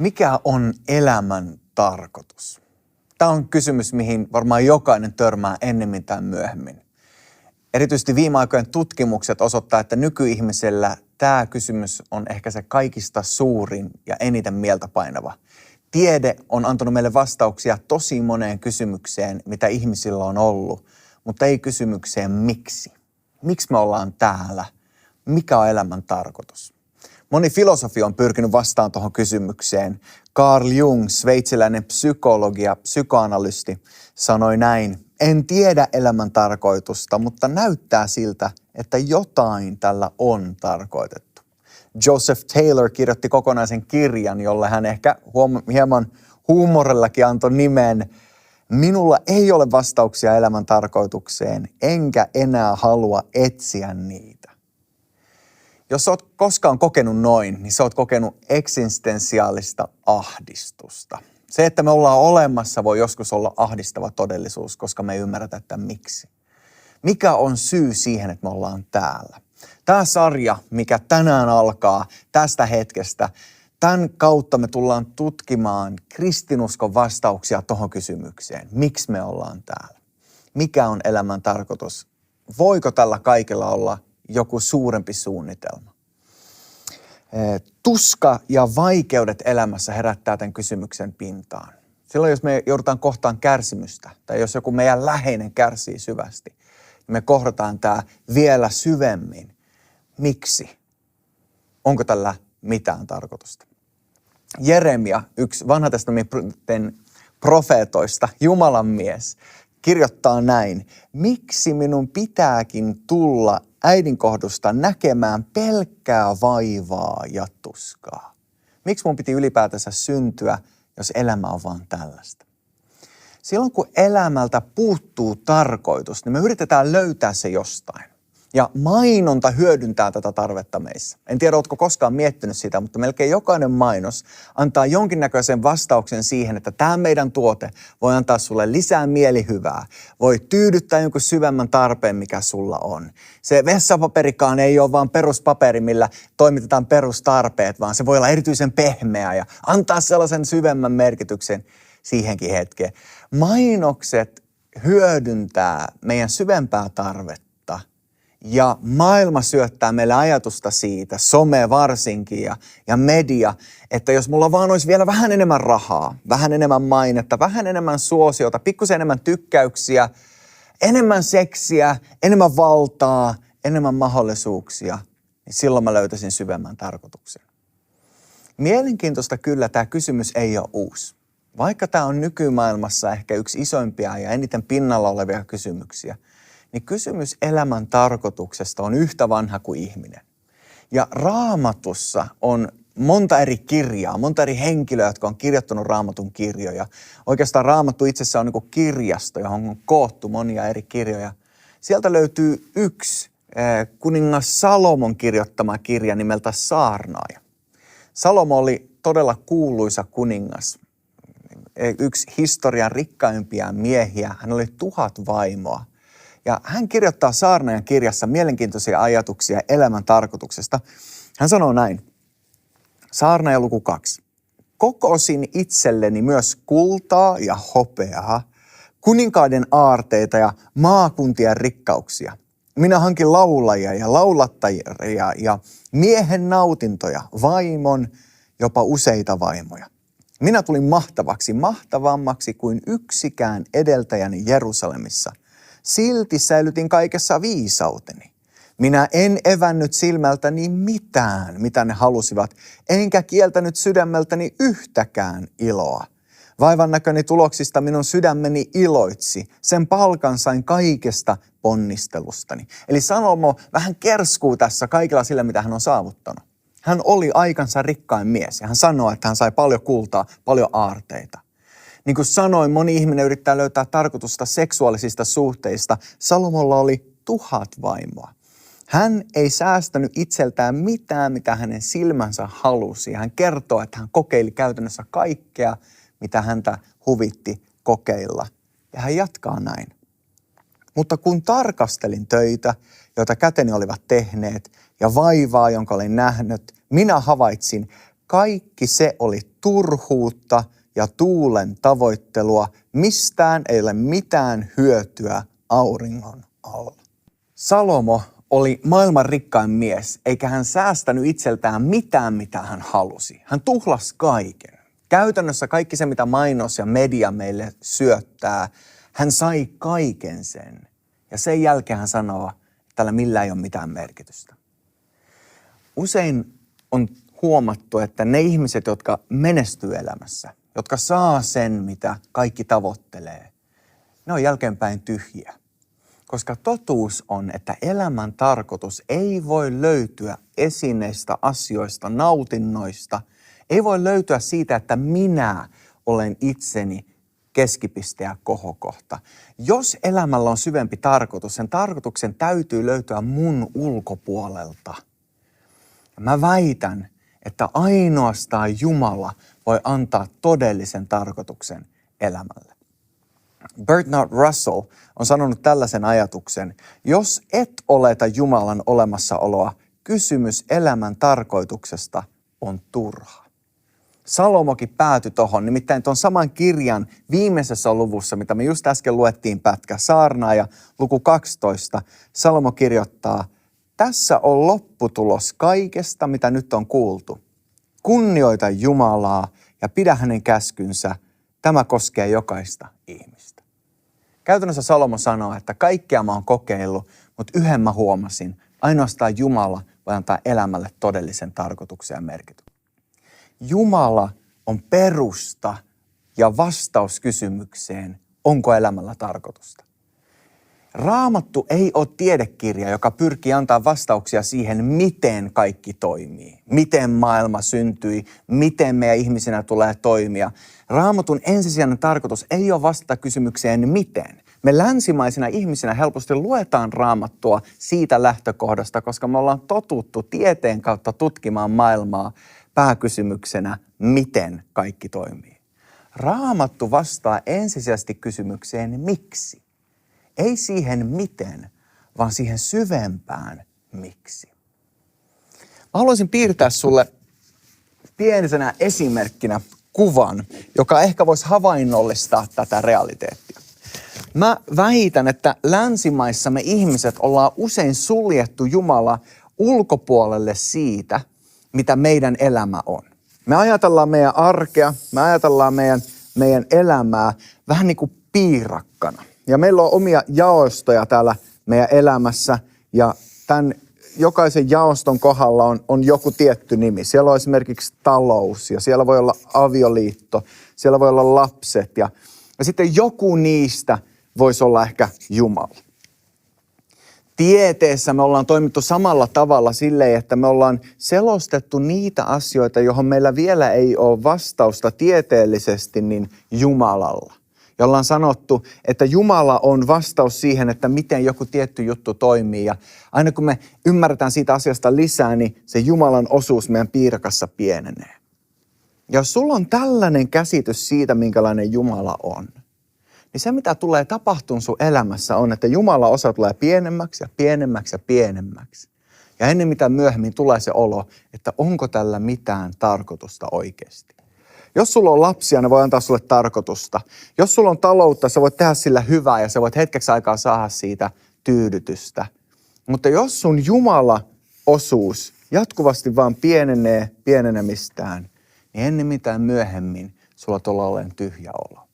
Mikä on elämän tarkoitus? Tämä on kysymys, mihin varmaan jokainen törmää ennemmin tai myöhemmin. Erityisesti viime aikojen tutkimukset osoittaa, että nykyihmisellä tämä kysymys on ehkä se kaikista suurin ja eniten mieltä painava. Tiede on antanut meille vastauksia tosi moneen kysymykseen, mitä ihmisillä on ollut, mutta ei kysymykseen miksi. Miksi me ollaan täällä? Mikä on elämän tarkoitus? Moni filosofi on pyrkinyt vastaan tuohon kysymykseen. Carl Jung, sveitsiläinen psykologi ja psykoanalysti, sanoi näin: en tiedä elämän tarkoitusta, mutta näyttää siltä, että jotain tällä on tarkoitettu. Joseph Taylor kirjoitti kokonaisen kirjan, jolle hän ehkä hieman huumorillakin antoi nimen "Minulla ei ole vastauksia elämän tarkoitukseen, enkä enää halua etsiä niitä". Jos olet koskaan kokenut noin, niin sä oot kokenut eksistentiaalista ahdistusta. Se, että me ollaan olemassa, voi joskus olla ahdistava todellisuus, koska me ei ymmärretä, että miksi. Mikä on syy siihen, että me ollaan täällä? Tämä sarja, mikä tänään alkaa tästä hetkestä, tämän kautta me tullaan tutkimaan kristinuskon vastauksia tuohon kysymykseen. Miksi me ollaan täällä? Mikä on elämän tarkoitus? Voiko tällä kaikella olla joku suurempi suunnitelma? Tuska ja vaikeudet elämässä herättää tämän kysymyksen pintaan. Silloin, jos me joudutaan kohtaan kärsimystä, tai jos joku meidän läheinen kärsii syvästi, niin me kohdataan tämä vielä syvemmin. Miksi? Onko tällä mitään tarkoitusta? Jeremia, yksi vanhan testamentin profeetoista, Jumalan mies, kirjoittaa näin: miksi minun pitääkin tulla äidin kohdusta näkemään pelkkää vaivaa ja tuskaa? Miksi mun piti ylipäätänsä syntyä, jos elämä on vaan tällaista? Silloin kun elämältä puuttuu tarkoitus, niin me yritetään löytää se jostain. Ja mainonta hyödyntää tätä tarvetta meissä. En tiedä, oletko koskaan miettinyt sitä, mutta melkein jokainen mainos antaa jonkinnäköisen vastauksen siihen, että tämä meidän tuote voi antaa sulle lisää mielihyvää. Voi tyydyttää jonkun syvemmän tarpeen, mikä sulla on. Se vessapaperikaan ei ole vaan peruspaperi, millä toimitetaan perustarpeet, vaan se voi olla erityisen pehmeä ja antaa sellaisen syvemmän merkityksen siihenkin hetkeen. Mainokset hyödyntää meidän syvempää tarvetta. Ja maailma syöttää meille ajatusta siitä, some varsinkin ja media, että jos mulla vaan olisi vielä vähän enemmän rahaa, vähän enemmän mainetta, vähän enemmän suosiota, pikkusen enemmän tykkäyksiä, enemmän seksiä, enemmän valtaa, enemmän mahdollisuuksia, niin silloin mä löytäisin syvemmän tarkoituksen. Mielenkiintoista kyllä tämä kysymys ei ole uusi. Vaikka tämä on nykymaailmassa ehkä yksi isoimpia ja eniten pinnalla olevia kysymyksiä, niin kysymys elämän tarkoituksesta on yhtä vanha kuin ihminen. Ja Raamatussa on monta eri kirjaa, monta eri henkilöä, jotka on kirjoittanut Raamatun kirjoja. Oikeastaan Raamattu itsessä on niin kuin kirjasto, johon on koottu monia eri kirjoja. Sieltä löytyy yksi kuningas Salomon kirjoittama kirja nimeltä Saarnaaja. Salomo oli todella kuuluisa kuningas, yksi historian rikkaimpia miehiä. Hän oli 1000 vaimoa. Ja hän kirjoittaa Saarnaajan kirjassa mielenkiintoisia ajatuksia elämän tarkoituksesta. Hän sanoo näin. Saarnaaja luku 2. Kokosin itselleni myös kultaa ja hopeaa, kuninkaiden aarteita ja maakuntien rikkauksia. Minä hankin laulajia ja laulattajia ja miehen nautintoja, vaimon, jopa useita vaimoja. Minä tulin mahtavaksi, mahtavammaksi kuin yksikään edeltäjäni Jerusalemissa. Silti säilytin kaikessa viisauteni. Minä en evännyt silmältäni mitään, mitä ne halusivat, enkä kieltänyt sydämeltäni yhtäkään iloa. Vaivan näköni tuloksista minun sydämeni iloitsi, sen palkan sain kaikesta ponnistelustani. Eli Salomo vähän kerskuu tässä kaikilla sillä, mitä hän on saavuttanut. Hän oli aikansa rikkain mies ja hän sanoi, että hän sai paljon kultaa, paljon aarteita. Niin kuin sanoin, moni ihminen yrittää löytää tarkoitusta seksuaalisista suhteista. Salomolla oli 1000 vaimoa. Hän ei säästänyt itseltään mitään, mitä hänen silmänsä halusi. Hän kertoo, että hän kokeili käytännössä kaikkea, mitä häntä huvitti kokeilla. Ja hän jatkaa näin. Mutta kun tarkastelin töitä, joita käteni olivat tehneet, ja vaivaa, jonka olin nähnyt, minä havaitsin, kaikki se oli turhuutta ja tuulen tavoittelua. Mistään ei ole mitään hyötyä auringon alla. Salomo oli maailman rikkain mies, eikä hän säästänyt itseltään mitään, mitä hän halusi. Hän tuhlasi kaiken. Käytännössä kaikki se, mitä mainos ja media meille syöttää, hän sai kaiken sen. Ja sen jälkeen hän sanoo, että tällä millään ei ole mitään merkitystä. Usein on huomattu, että ne ihmiset, jotka menestyy elämässä, jotka saa sen, mitä kaikki tavoittelee, ne on jälkeenpäin tyhjiä. Koska totuus on, että elämän tarkoitus ei voi löytyä esineistä, asioista, nautinnoista. Ei voi löytyä siitä, että minä olen itseni keskipiste ja kohokohta. Jos elämällä on syvempi tarkoitus, sen tarkoituksen täytyy löytyä mun ulkopuolelta. Ja mä väitän, että ainoastaan Jumala voi antaa todellisen tarkoituksen elämälle. Bertrand Russell on sanonut tällaisen ajatuksen: jos et oleta Jumalan olemassaoloa, kysymys elämän tarkoituksesta on turha. Salomokin päätyi tuohon, nimittäin tuon saman kirjan viimeisessä luvussa, mitä me just äsken luettiin pätkä, Saarnaaja luku 12, Salomo kirjoittaa: tässä on lopputulos kaikesta, mitä nyt on kuultu. Kunnioita Jumalaa ja pidä hänen käskynsä. Tämä koskee jokaista ihmistä. Käytännössä Salomo sanoo, että kaikkea mä oon kokeillut, mutta yhden mä huomasin. Ainoastaan Jumala voi antaa elämälle todellisen tarkoituksen ja merkityksen. Jumala on perusta ja vastaus kysymykseen, onko elämällä tarkoitusta. Raamattu ei ole tiedekirja, joka pyrkii antaa vastauksia siihen, miten kaikki toimii, miten maailma syntyi, miten meidän ihmisinä tulee toimia. Raamatun ensisijainen tarkoitus ei ole vastata kysymykseen miten. Me länsimaisina ihmisinä helposti luetaan Raamattua siitä lähtökohdasta, koska me ollaan totuttu tieteen kautta tutkimaan maailmaa pääkysymyksenä, miten kaikki toimii. Raamattu vastaa ensisijaisesti kysymykseen miksi. Ei siihen miten, vaan siihen syvempään miksi. Mä haluaisin piirtää sulle pienisenä esimerkkinä kuvan, joka ehkä voisi havainnollistaa tätä realiteettia. Mä väitän, että länsimaissa me ihmiset ollaan usein suljettu Jumala ulkopuolelle siitä, mitä meidän elämä on. Me ajatellaan meidän arkea, me ajatellaan meidän elämää vähän niin kuin piirakkana. Ja meillä on omia jaostoja täällä meidän elämässä ja tämän jokaisen jaoston kohdalla on joku tietty nimi. Siellä on esimerkiksi talous ja siellä voi olla avioliitto, siellä voi olla lapset ja sitten joku niistä voisi olla ehkä Jumala. Tieteessä me ollaan toimittu samalla tavalla silleen, että me ollaan selostettu niitä asioita, johon meillä vielä ei ole vastausta tieteellisesti, niin Jumalalla. Ja ollaan sanottu, että Jumala on vastaus siihen, että miten joku tietty juttu toimii. Ja aina kun me ymmärretään siitä asiasta lisää, niin se Jumalan osuus meidän piirakassa pienenee. Ja jos sulla on tällainen käsitys siitä, minkälainen Jumala on, niin se mitä tulee tapahtumaan sun elämässä on, että Jumalan osa tulee pienemmäksi ja pienemmäksi ja pienemmäksi. Ja ennen mitä myöhemmin tulee se olo, että onko tällä mitään tarkoitusta oikeasti. Jos sulla on lapsia, ne voi antaa sulle tarkoitusta. Jos sulla on taloutta, sä voit tehdä sillä hyvää ja sä voit hetkeksi aikaa saada siitä tyydytystä. Mutta jos sun Jumala-osuus jatkuvasti vaan pienenee pienenemistään, niin ennen mitään myöhemmin sulla tulee olemaan tyhjä olo.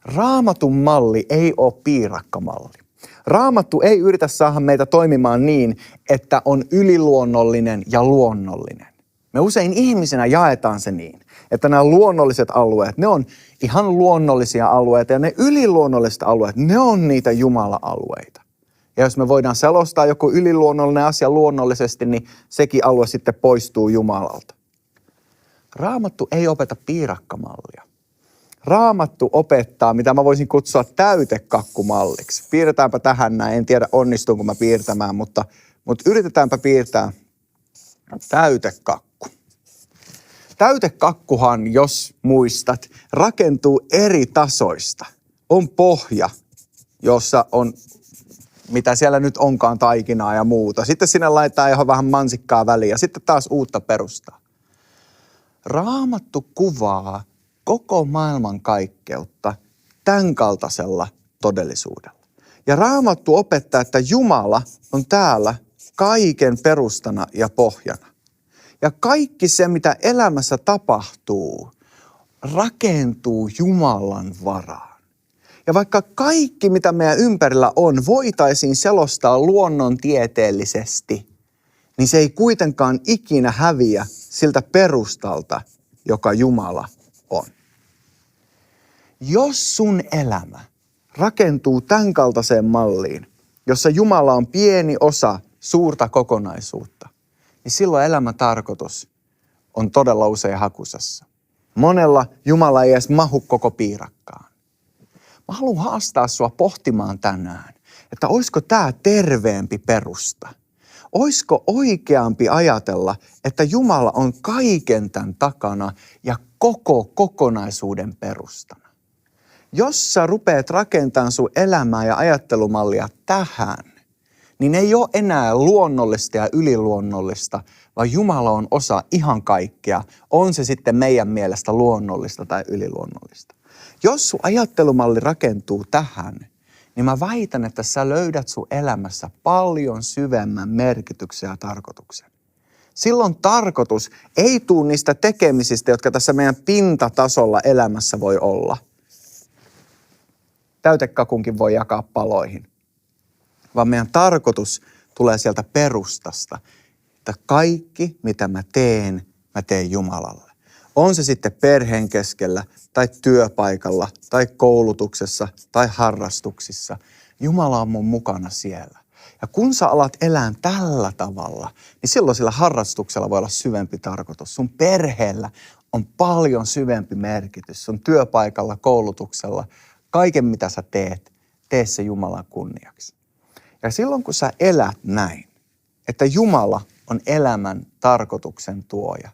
Raamatun malli ei ole piirakkamalli. Raamattu ei yritä saada meitä toimimaan niin, että on yliluonnollinen ja luonnollinen. Me usein ihmisenä jaetaan se niin, että nämä luonnolliset alueet, ne on ihan luonnollisia alueita ja ne yliluonnolliset alueet, ne on niitä Jumala-alueita. Ja jos me voidaan selostaa joku yliluonnollinen asia luonnollisesti, niin sekin alue sitten poistuu Jumalalta. Raamattu ei opeta piirakkamallia. Raamattu opettaa, mitä mä voisin kutsua täytekakkumalliksi. Piirretäänpä tähän näin, en tiedä onnistuinko mä piirtämään, mutta yritetäänpä piirtää täytekakku. Täytekakkuhan, jos muistat, rakentuu eri tasoista. On pohja, jossa on, mitä siellä nyt onkaan, taikinaa ja muuta. Sitten sinne laitetaan ihan vähän mansikkaa väliin ja sitten taas uutta perustaa. Raamattu kuvaa koko maailman kaikkeutta tämän kaltaisella todellisuudella. Ja Raamattu opettaa, että Jumala on täällä kaiken perustana ja pohjana. Ja kaikki se, mitä elämässä tapahtuu, rakentuu Jumalan varaan. Ja vaikka kaikki, mitä meidän ympärillä on, voitaisiin selostaa luonnontieteellisesti, niin se ei kuitenkaan ikinä häviä siltä perustalta, joka Jumala on. Jos sun elämä rakentuu tämän kaltaiseen malliin, jossa Jumala on pieni osa suurta kokonaisuutta, niin silloin elämän tarkoitus on todella usein hakusessa. Monella Jumala ei edes mahu koko piirakkaan. Mä haluan haastaa sua pohtimaan tänään, että olisiko tämä terveempi perusta? Olisiko oikeampi ajatella, että Jumala on kaiken tämän takana ja koko kokonaisuuden perustana? Jos sä rupeat rakentamaan sun elämää ja ajattelumallia tähän, niin ei ole enää luonnollista ja yliluonnollista, vaan Jumala on osa ihan kaikkea. On se sitten meidän mielestä luonnollista tai yliluonnollista. Jos sun ajattelumalli rakentuu tähän, niin mä väitän, että sä löydät sun elämässä paljon syvemmän merkityksen ja tarkoituksen. Silloin tarkoitus ei tule niistä tekemisistä, jotka tässä meidän pintatasolla elämässä voi olla. Täytekakunkin voi jakaa paloihin. Vaan meidän tarkoitus tulee sieltä perustasta, että kaikki mitä mä teen Jumalalle. On se sitten perheen keskellä tai työpaikalla tai koulutuksessa tai harrastuksissa. Jumala on mun mukana siellä. Ja kun sä alat elää tällä tavalla, niin silloin sillä harrastuksella voi olla syvempi tarkoitus. Sun perheellä on paljon syvempi merkitys. Sun työpaikalla, koulutuksella, kaiken mitä sä teet, tee se Jumalan kunniaksi. Ja silloin kun sä elät näin, että Jumala on elämän tarkoituksen tuoja,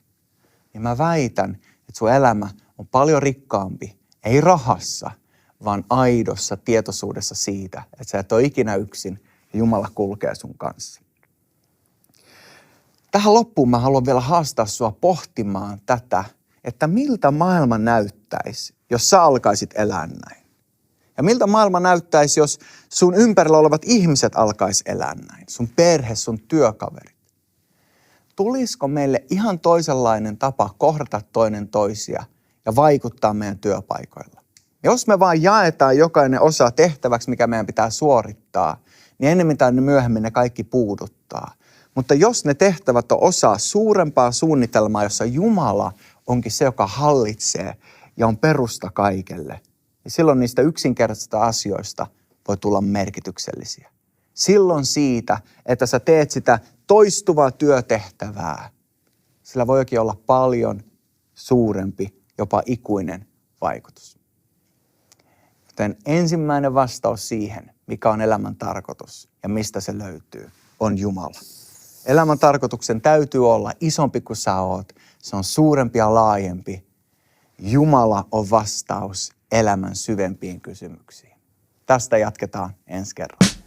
niin mä väitän, että sun elämä on paljon rikkaampi, ei rahassa, vaan aidossa tietoisuudessa siitä, että sä et ole ikinä yksin ja Jumala kulkee sun kanssa. Tähän loppuun mä haluan vielä haastaa sua pohtimaan tätä, että miltä maailma näyttäisi, jos sä alkaisit elää näin. Ja miltä maailma näyttäisi, jos sun ympärillä olevat ihmiset alkais elää näin, sun perhe, sun työkaverit. Tulisiko meille ihan toisenlainen tapa kohdata toinen toisia ja vaikuttaa meidän työpaikoilla? Jos me vaan jaetaan jokainen osa tehtäväksi, mikä meidän pitää suorittaa, niin ennemmin tai myöhemmin ne kaikki puuduttaa. Mutta jos ne tehtävät on osa suurempaa suunnitelmaa, jossa Jumala onkin se, joka hallitsee ja on perusta kaikelle, niin silloin niistä yksinkertaisista asioista voi tulla merkityksellisiä. Silloin siitä, että sä teet sitä toistuvaa työtehtävää, sillä voikin olla paljon suurempi, jopa ikuinen vaikutus. Joten ensimmäinen vastaus siihen, mikä on elämän tarkoitus ja mistä se löytyy, on Jumala. Elämän tarkoituksen täytyy olla isompi kuin sä oot. Se on suurempi ja laajempi. Jumala on vastaus elämän syvempiin kysymyksiin. Tästä jatketaan ensi kerralla.